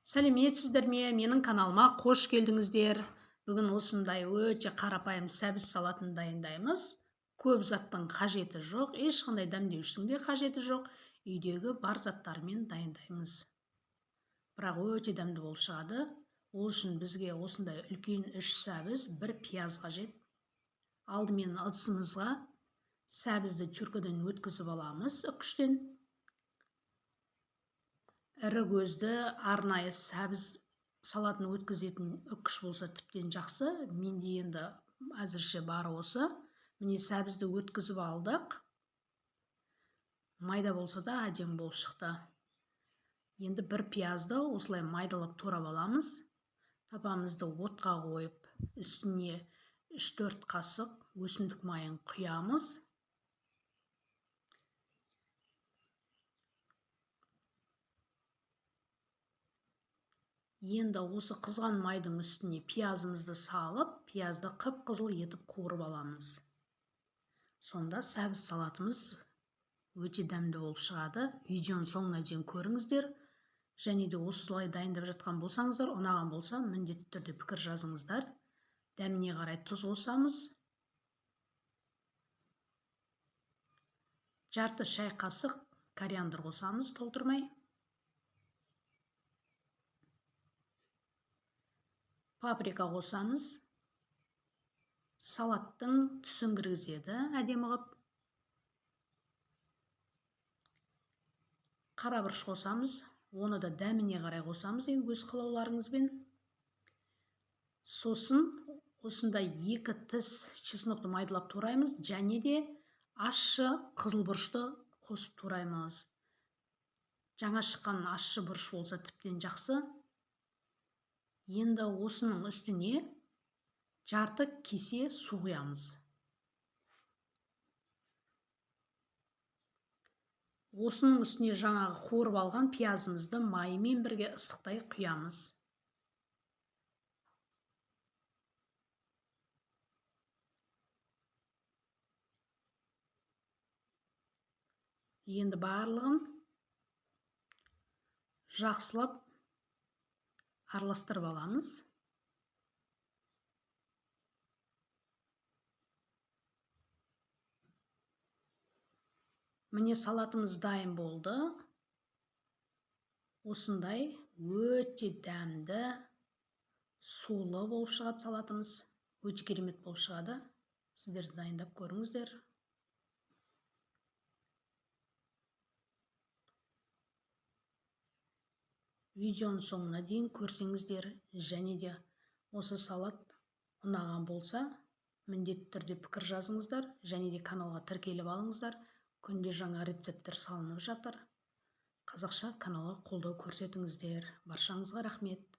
Сәлеметсіздер ме? Менің каналыма қош келдіңіздер. Бүгін осындай өте қарапайым сәбіз салатын дайындаймыз. Көп заттың қажеті жоқ, ешқандай дәмдеуіштің де қажеті жоқ. Үйдегі бар заттармен дайындаймыз. Бірақ өте дәмді болып шығады. Ол үшін бізге осындай үлкен 3 сәбіз, 1 пияз қажет. Алдымен ыдысымызға сәбізді түркіден өткізіп аламыз үкіштен. Ірі көзді арнайы сәбіз салатын өткізетін үкіш болса тіптен жақсы. Менде енді әзірше бары осы. Міне сәбізді өткізіп алдық. Майда болса да әдемі болып шықты. Енді 1 пиязды осылай майдалап турап аламыз. Тапамызды отқа қойып, үстіне 3-4 қасық өсімдік майын құямыз. Енді осы қызған майдың үстіне пиязымызды салып, пиязды қып-қызыл етіп қуырып аламыз. Сонда сәбіз салатымыз өте дәмді болып шығады. Видеоның соңына дейін көріңіздер. Және де осылай дайындап жатқан болсаңыздар, ұнаған болса, міндетті түрде пікір жазыңыздар. Дәміне қарай тұз қосамыз. Жарты шай қасық кориандр қосамыз толтырмай. Паприка қосамыз. Салаттың түсін кіргізеді әдемі қылып. Қарабұрыш қосамыз. Оны да дәміне қарай қосамыз, енді өз қалауларыңызбен. Сосын осындай 2 тіс чеснокты майдалап тураймыз, және де ащы қызыл бұрышты қосып тураймыз. Жаңа шыққан ащы бұрыш болса тіптен жақсы. Енді осының үстіне жарты кесе су құямыз. Осының үстіне жаңағы қуырып алған пиязымызды майымен бірге ыстықтай құямыз. Енді барлығын жақсылап араластырып аламыз. Міне салатымыз дайын болды. Осындай өте дәмді, сулы болып шығады салатымыз. Өте керемет болып шығады. Сіздер дайындап көріңіздер. Видеоның соңына дейін көрсеңіздер, және де осы салат ұнаған болса, міндетті түрде пікір жазыңыздар, және де каналға тіркеліп алыңыздар. Күнде жаңа рецепттер салынып жатыр. Қазақша каналға қолдау көрсетіңіздер. Баршаңызға рахмет.